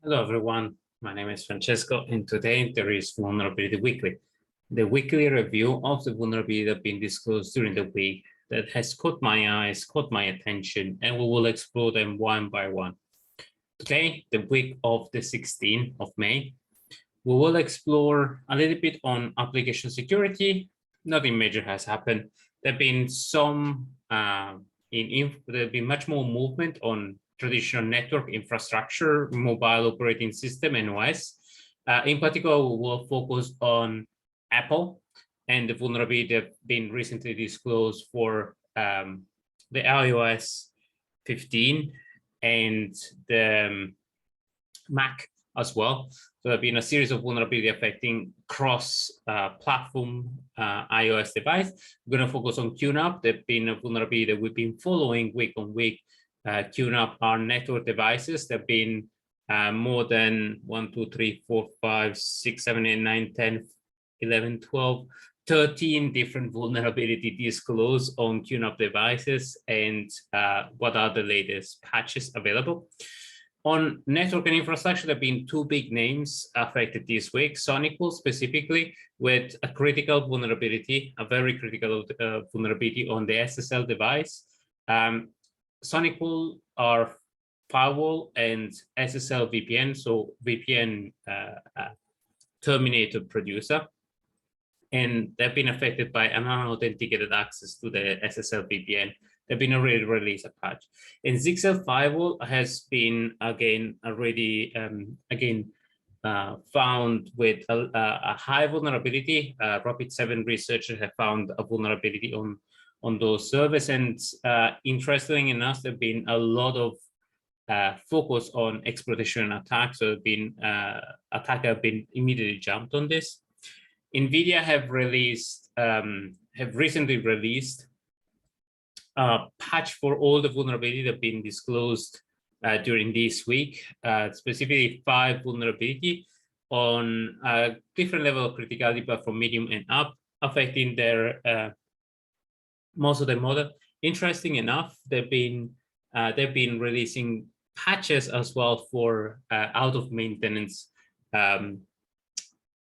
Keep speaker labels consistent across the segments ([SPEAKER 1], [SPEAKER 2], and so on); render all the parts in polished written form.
[SPEAKER 1] Hello, everyone. My name is Francesco, and today there is Vulnerability Weekly, the weekly review of the vulnerability that have been disclosed during the week that has caught my eyes, caught my attention, and we will explore them one by one. Today, the week of the 16th of May, we will explore a little bit on application security. Nothing major has happened. There have been some, there have been much more movement on traditional network infrastructure, mobile operating system, and OS. In particular, we will focus on Apple and the vulnerability that have been recently disclosed for the iOS 15 and the Mac as well. So there have been a series of vulnerability affecting cross-platform iOS device. We're going to focus on QNAP. There's been a vulnerability that we've been following week on week. QNAP are network devices. There have been more than 1, 2, 3, 4, 5, 6, 7, 8, 9, 10, 11, 12, 13 different vulnerability disclosed on QNAP devices, and what are the latest patches available. On network and infrastructure, there have been two big names affected this week. Sonicwall specifically, with a critical vulnerability, a very critical vulnerability on the SSL device. Sonicwall are Firewall and SSL VPN, so VPN terminated producer. And they've been affected by an unauthenticated access to the SSL VPN. They've been already released a patch. And Zyxel Firewall has been already found with a high vulnerability. Rapid7 researchers have found a vulnerability on those servers. And interestingly enough, there've been a lot of focus on exploitation attacks. So attackers have been immediately jumped on this. Nvidia have recently released a patch for all the vulnerabilities that have been disclosed during this week, specifically 5 vulnerability on a different level of criticality, but from medium and up, affecting their most of their model. Interesting enough, they've been releasing patches as well for out of maintenance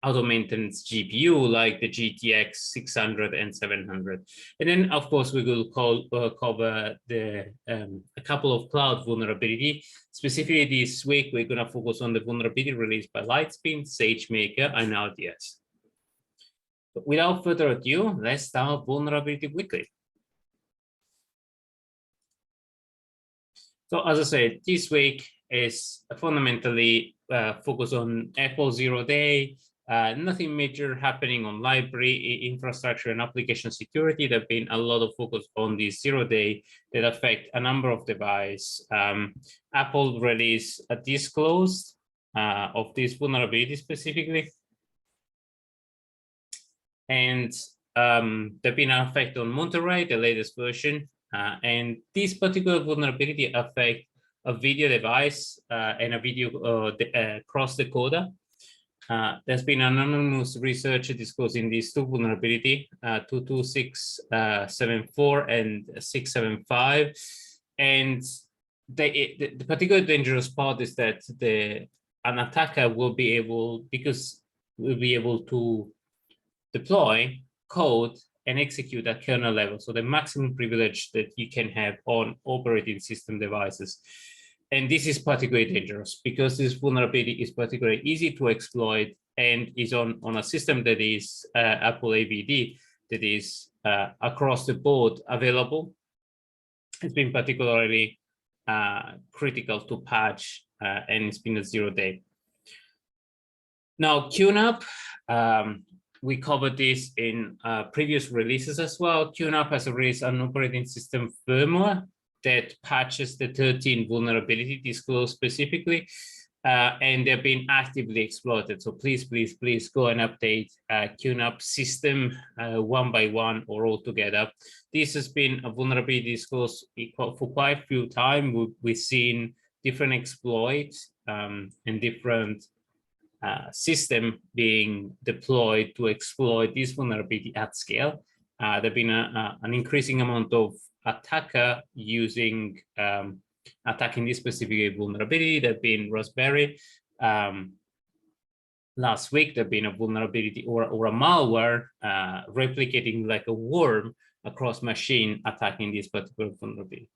[SPEAKER 1] GPU, like the GTX 600 and 700. And then, of course, we will cover a couple of cloud vulnerability. Specifically this week, we're going to focus on the vulnerability released by Lightspeed, Sagemaker, and RDS. But without further ado, let's start Vulnerability Weekly. So as I said, this week is fundamentally focused on Apple 0-day. Nothing major happening on library, infrastructure, and application security. There have been a lot of focus on this 0-day that affect a number of devices. Apple released a disclose of this vulnerability specifically. And there have been an effect on Monterey, the latest version. And this particular vulnerability affect a video device and a video cross decoder. There's been an anonymous researcher disclosing these two vulnerability, 22674 and 675. And the particular dangerous part is that an attacker will be able to deploy code and execute at kernel level. So the maximum privilege that you can have on operating system devices. And this is particularly dangerous because this vulnerability is particularly easy to exploit and is on a system that is AppleAVD, that is across the board available. It's been particularly critical to patch, and it's been a 0-day. Now, QNAP, we covered this in previous releases as well. QNAP has released an operating system firmware that patches the 13 vulnerability disclosed specifically, and they're being actively exploited. So please go and update QNAP system one by one or all together. This has been a vulnerability disclosed for quite a few times. We've seen different exploits and different system being deployed to exploit this vulnerability at scale. There've been an increasing amount of attacker using attacking this specific vulnerability. There have been Raspberry. Last week, there have been a vulnerability or a malware replicating like a worm across machine attacking this particular vulnerability.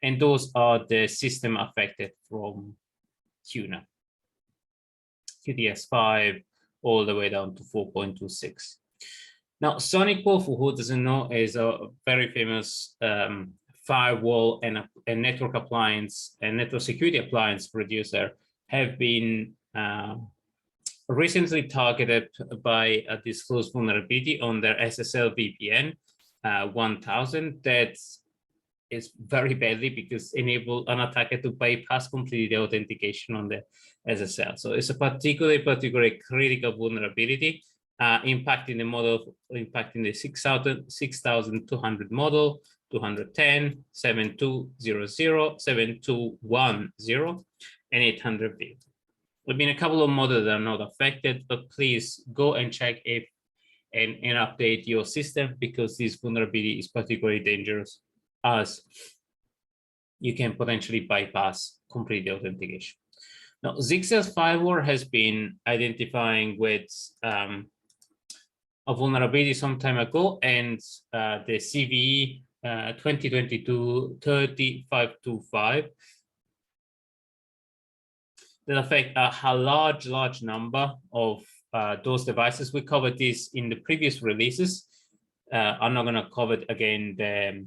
[SPEAKER 1] And those are the system affected from QNAP, QTS5, all the way down to 4.26. Now, Sonicwall, for who doesn't know, is a very famous firewall and network appliance and network security appliance producer, have been recently targeted by a disclosed vulnerability on their SSL VPN 1000 that is very badly because enable an attacker to bypass completely the authentication on the SSL. So it's a particularly critical vulnerability impacting the model, impacting the 6200 model, 210, 7200, 7210, and 800V. There've been a couple of models that are not affected, but please go and check if and update your system, because this vulnerability is particularly dangerous, as you can potentially bypass complete authentication. Now, Zyxel's firewall has been identifying with a vulnerability some time ago, and the CVE 2022-30525 that affect a large number of those devices. We covered this in the previous releases. I'm not going to cover it again the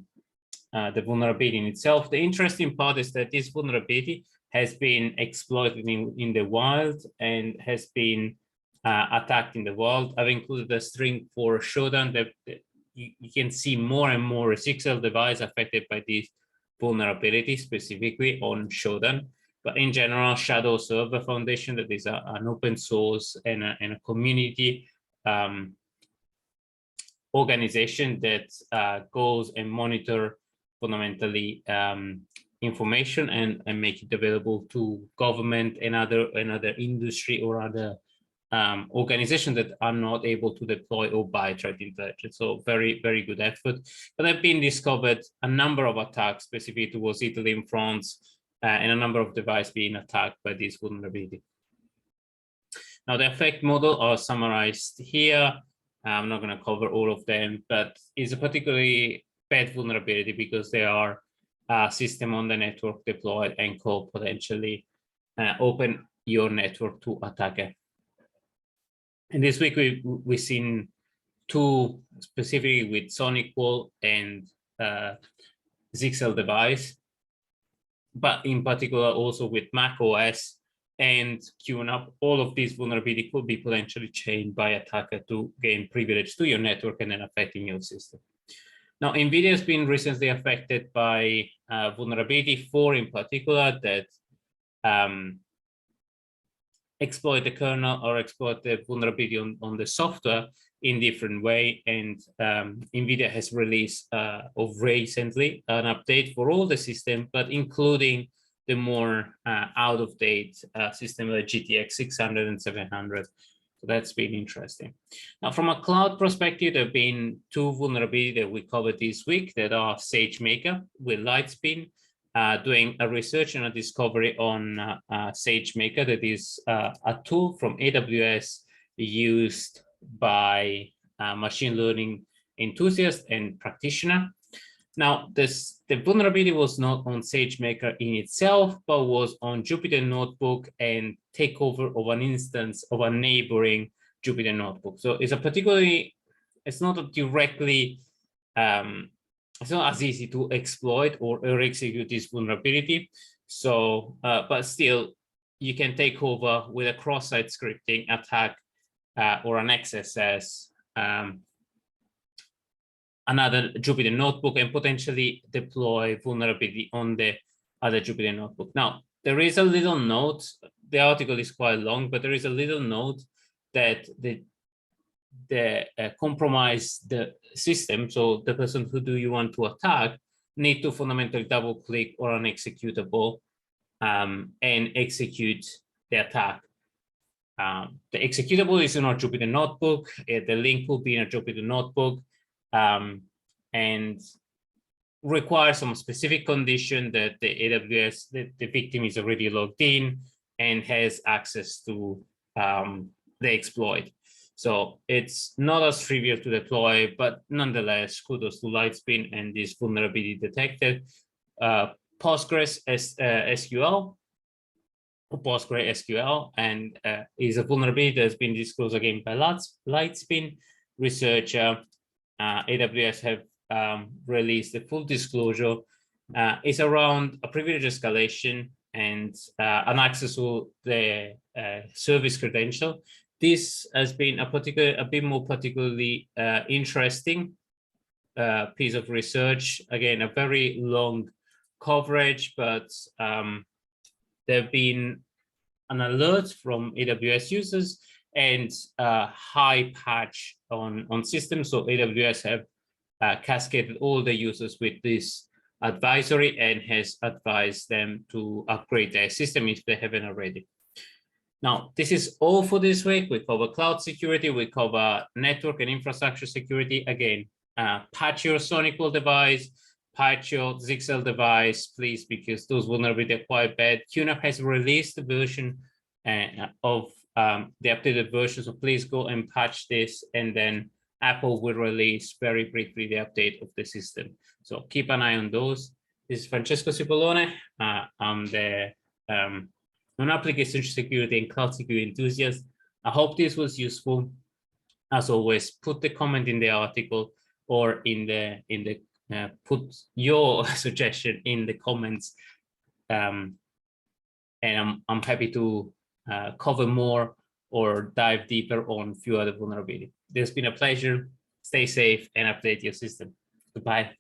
[SPEAKER 1] vulnerability in itself. The interesting part is that this vulnerability has been exploited in the wild and has been attacked in the wild. I've included a string for showdown that you can see more and more Zyxel devices affected by this vulnerability, specifically on showdown. But in general, Shadow Server Foundation, that is an open source and a community organization that goes and monitor fundamentally information and make it available to government and other industry or other organizations that are not able to deploy or buy threat intelligence. So very good effort. But there have been discovered a number of attacks specifically towards Italy and France, and a number of devices being attacked by this vulnerability. Now, the effect model are summarized here. I'm not going to cover all of them, but it's a particularly bad vulnerability because they are a system on the network deployed and could potentially open your network to attacker. And this week we've seen two specifically with Sonicwall and Zyxel device, but in particular also with macOS and QNAP. All of these vulnerabilities could be potentially chained by attacker to gain privilege to your network and then affecting your system. Now, Nvidia has been recently affected by vulnerability 4 in particular that exploit the kernel or exploit the vulnerability on the software in different way. And Nvidia has released recently an update for all the system, but including the more out-of-date system like GTX 600 and 700. So that's been interesting. Now, from a cloud perspective, there have been two vulnerabilities that we covered this week that are Sagemaker with Lightspin, doing a research and a discovery on Sagemaker, that is a tool from AWS used by machine learning enthusiasts and practitioners. Now, the vulnerability was not on Sagemaker in itself, but was on Jupyter Notebook and takeover of an instance of a neighboring Jupyter Notebook. So it's it's not directly, it's not as easy to exploit or execute this vulnerability. So, but still, you can take over with a cross-site scripting attack or an XSS, another Jupyter Notebook, and potentially deploy vulnerability on the other Jupyter Notebook. Now, there is a little note, the article is quite long, but there is a little note that the compromise the system, so the person who do you want to attack need to fundamentally double click on an executable and execute the attack. The executable is in our Jupyter Notebook, the link will be in a Jupyter Notebook, and requires some specific condition that the AWS, the victim is already logged in and has access to the exploit. So it's not as trivial to deploy, but nonetheless, kudos to Lightspin and this vulnerability detected. Postgres SQL, PostgreSQL, and is a vulnerability that's been disclosed again by Lightspin researcher. AWS have released the full disclosure. It's around a privilege escalation and an access to the service credential. This has been a bit more particularly interesting piece of research. Again, a very long coverage, but there have been an alert from AWS users and a high patch on systems. So AWS have cascaded all the users with this advisory and has advised them to upgrade their system if they haven't already. Now, this is all for this week. We cover cloud security, we cover network and infrastructure security. Again, patch your Sonicwall device, patch your Zyxel device, please, because those vulnerabilities are quite bad. QNAP has released the version of the updated version, so please go and patch this, and then Apple will release very briefly the update of the system. So keep an eye on those. This is Francesco Cipollone. I'm the non-application security and cloud security enthusiast. I hope this was useful. As always, put the comment in the article or in the put your suggestion in the comments, and I'm happy to cover more or dive deeper on a few other vulnerabilities. It's been a pleasure. Stay safe and update your system. Goodbye.